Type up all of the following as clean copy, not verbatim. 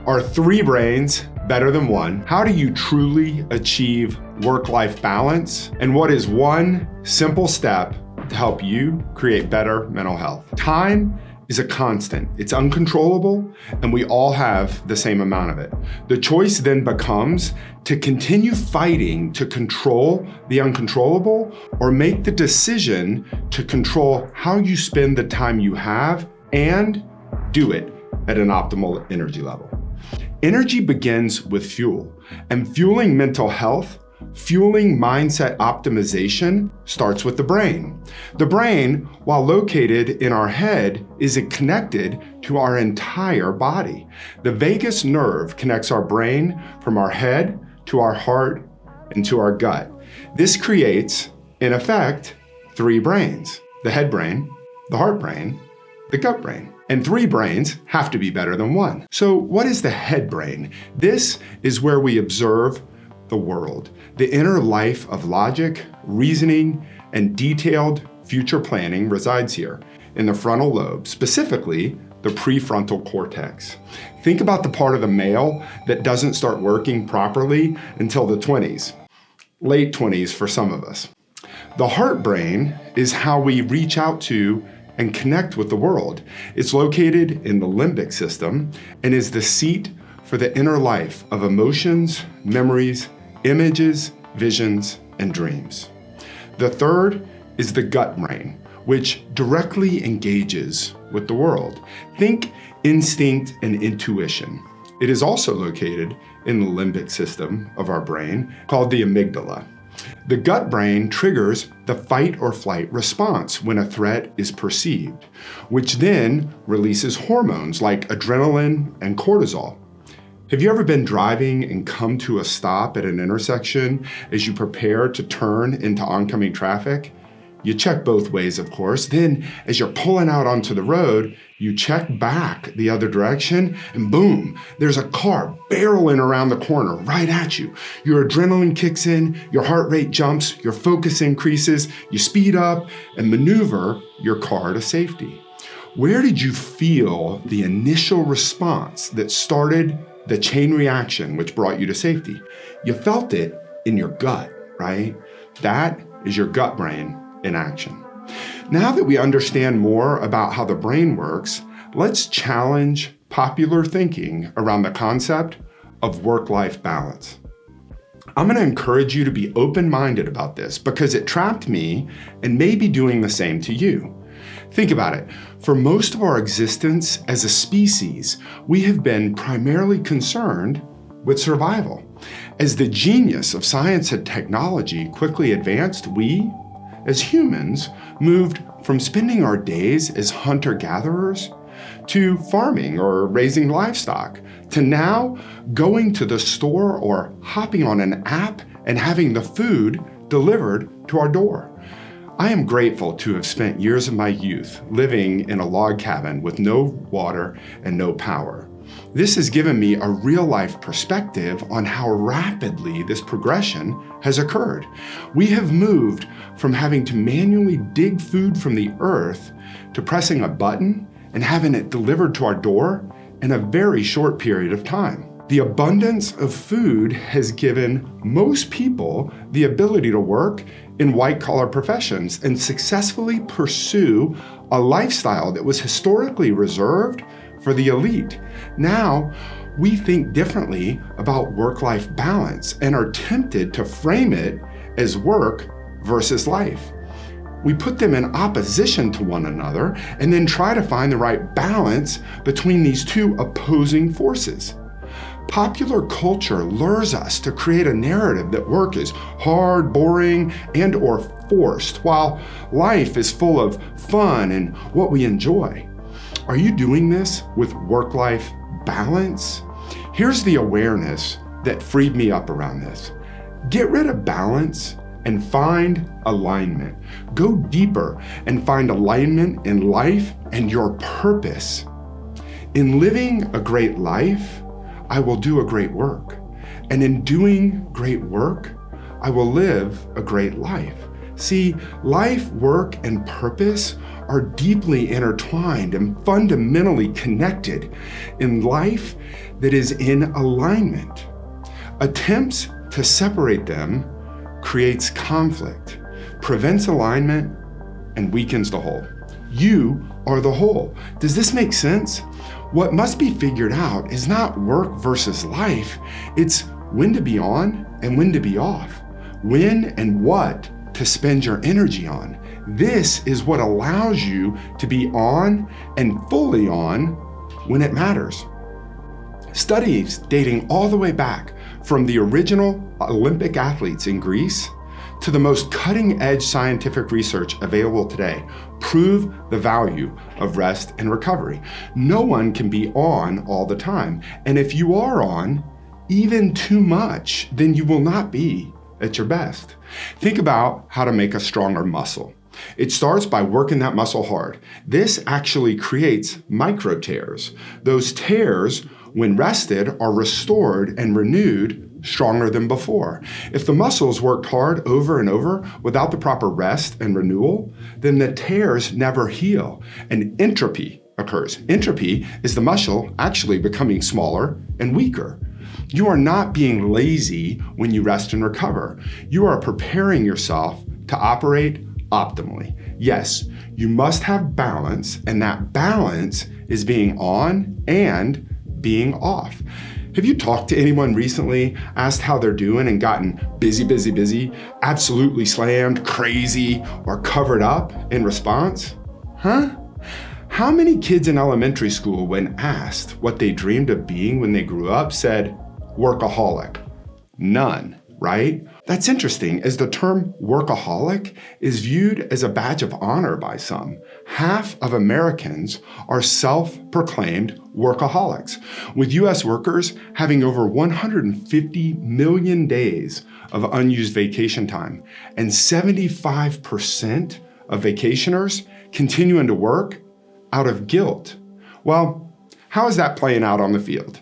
Are 3 brains better than 1? How do you truly achieve work-life balance? And what is one simple step to help you create better mental health? Time is a constant. It's uncontrollable, and we all have the same amount of it. The choice then becomes to continue fighting to control the uncontrollable, or make the decision to control how you spend the time you have and do it at an optimal energy level. Energy begins with fuel, and fueling mental health, fueling mindset optimization starts with the brain. The brain, while located in our head, is connected to our entire body. The vagus nerve connects our brain from our head to our heart and to our gut. This creates, in effect, 3 brains: the head brain, the heart brain, the gut brain. And 3 brains have to be better than 1. So what is the head brain? This is where we observe the world. The inner life of logic, reasoning, and detailed future planning resides here in the frontal lobe, specifically the prefrontal cortex. Think about the part of the male that doesn't start working properly until the 20s, late 20s for some of us. The heart brain is how we reach out to and connect with the world. It's located in the limbic system and is the seat for the inner life of emotions, memories, images, visions, and dreams. The third is the gut brain, which directly engages with the world. Think instinct and intuition. It is also located in the limbic system of our brain, called the amygdala. The gut brain triggers the fight or flight response when a threat is perceived, which then releases hormones like adrenaline and cortisol. Have you ever been driving and come to a stop at an intersection as you prepare to turn into oncoming traffic? You check both ways, of course. Then, as you're pulling out onto the road, you check back the other direction, and boom, there's a car barreling around the corner right at you. Your adrenaline kicks in, your heart rate jumps, your focus increases, you speed up and maneuver your car to safety. Where did you feel the initial response that started the chain reaction which brought you to safety? You felt it in your gut, right? That is your gut brain in action. Now that we understand more about how the brain works, let's challenge popular thinking around the concept of work-life balance. I'm going to encourage you to be open-minded about this because it trapped me and may be doing the same to you. Think about it. For most of our existence as a species, we have been primarily concerned with survival. As the genius of science and technology quickly advanced, we, as humans, moved from spending our days as hunter-gatherers to farming or raising livestock, to now going to the store or hopping on an app and having the food delivered to our door. I am grateful to have spent years of my youth living in a log cabin with no water and no power. This has given me a real-life perspective on how rapidly this progression has occurred. We have moved from having to manually dig food from the earth to pressing a button and having it delivered to our door in a very short period of time. The abundance of food has given most people the ability to work in white-collar professions and successfully pursue a lifestyle that was historically reserved for the elite. Now, we think differently about work-life balance and are tempted to frame it as work versus life. We put them in opposition to one another and then try to find the right balance between these two opposing forces. Popular culture lures us to create a narrative that work is hard, boring, and/or forced, while life is full of fun and what we enjoy. Are you doing this with work-life balance? Here's the awareness that freed me up around this. Get rid of balance and find alignment. Go deeper and find alignment in life and your purpose. In living a great life, I will do a great work. And in doing great work, I will live a great life. See, life, work, and purpose are deeply intertwined and fundamentally connected in life that is in alignment. Attempts to separate them creates conflict, prevents alignment, and weakens the whole. You are the whole. Does this make sense? What must be figured out is not work versus life. It's when to be on and when to be off. When and what to spend your energy on. This is what allows you to be on and fully on when it matters. Studies dating all the way back from the original Olympic athletes in Greece to the most cutting-edge scientific research available today prove the value of rest and recovery. No one can be on all the time. And if you are on even too much, then you will not be at your best. Think about how to make a stronger muscle. It starts by working that muscle hard. This actually creates micro tears. Those tears, when rested, are restored and renewed stronger than before. If the muscles worked hard over and over without the proper rest and renewal, then the tears never heal and entropy occurs. Entropy is the muscle actually becoming smaller and weaker. You are not being lazy when you rest and recover. You are preparing yourself to operate optimally. Yes, you must have balance, and that balance is being on and being off. Have you talked to anyone recently, asked how they're doing, and gotten busy, absolutely slammed, crazy, or covered up in response? Huh? How many kids in elementary school, when asked what they dreamed of being when they grew up, said, workaholic? None, right? That's interesting, as the term workaholic is viewed as a badge of honor by some. Half of Americans are self-proclaimed workaholics, with US workers having over 150 million days of unused vacation time, and 75% of vacationers continuing to work out of guilt. Well, how is that playing out on the field?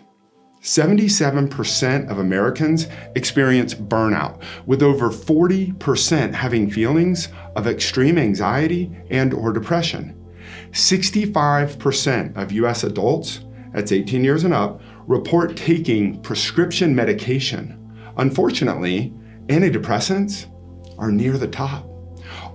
77% of Americans experience burnout, with over 40% having feelings of extreme anxiety and or depression. 65% of US adults, that's 18 years and up, report taking prescription medication. Unfortunately, antidepressants are near the top.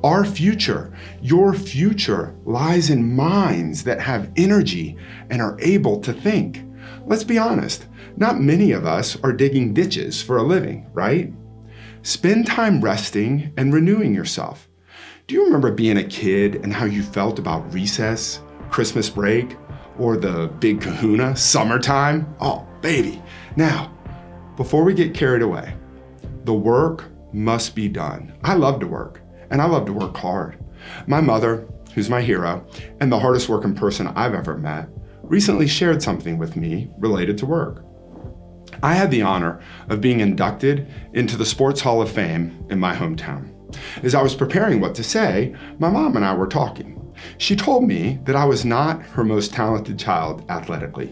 Our future, your future, lies in minds that have energy and are able to think. Let's be honest, not many of us are digging ditches for a living, right? Spend time resting and renewing yourself. Do you remember being a kid and how you felt about recess, Christmas break, or the big kahuna, summertime? Oh, baby. Now, before we get carried away, the work must be done. I love to work, and I love to work hard. My mother, who's my hero, and the hardest working person I've ever met, recently shared something with me related to work. I had the honor of being inducted into the Sports Hall of Fame in my hometown. As I was preparing what to say, my mom and I were talking. She told me that I was not her most talented child athletically.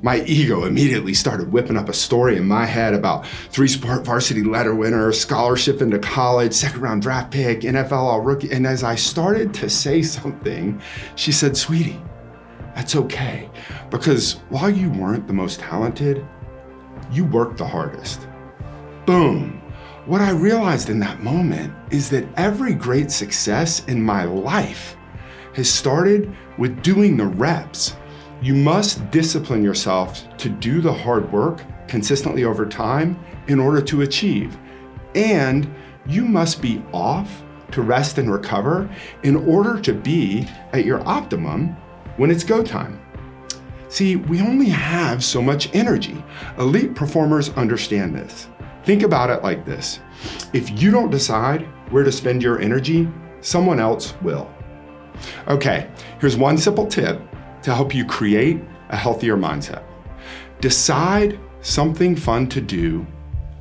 My ego immediately started whipping up a story in my head about 3-sport varsity letter winner, scholarship into college, second-round draft pick, NFL all-rookie. And as I started to say something, she said, "Sweetie, that's okay, because while you weren't the most talented, you worked the hardest." Boom. What I realized in that moment is that every great success in my life has started with doing the reps. You must discipline yourself to do the hard work consistently over time in order to achieve. And you must be off to rest and recover in order to be at your optimum when it's go time. See, we only have so much energy. Elite performers understand this. Think about it like this. If you don't decide where to spend your energy, someone else will. Okay, here's one simple tip to help you create a healthier mindset. Decide something fun to do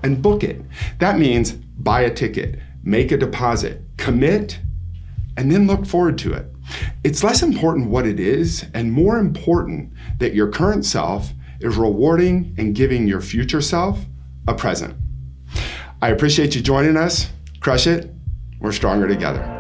and book it. That means buy a ticket, make a deposit, commit, and then look forward to it. It's less important what it is and more important that your current self is rewarding and giving your future self a present. I appreciate you joining us. Crush it. We're stronger together.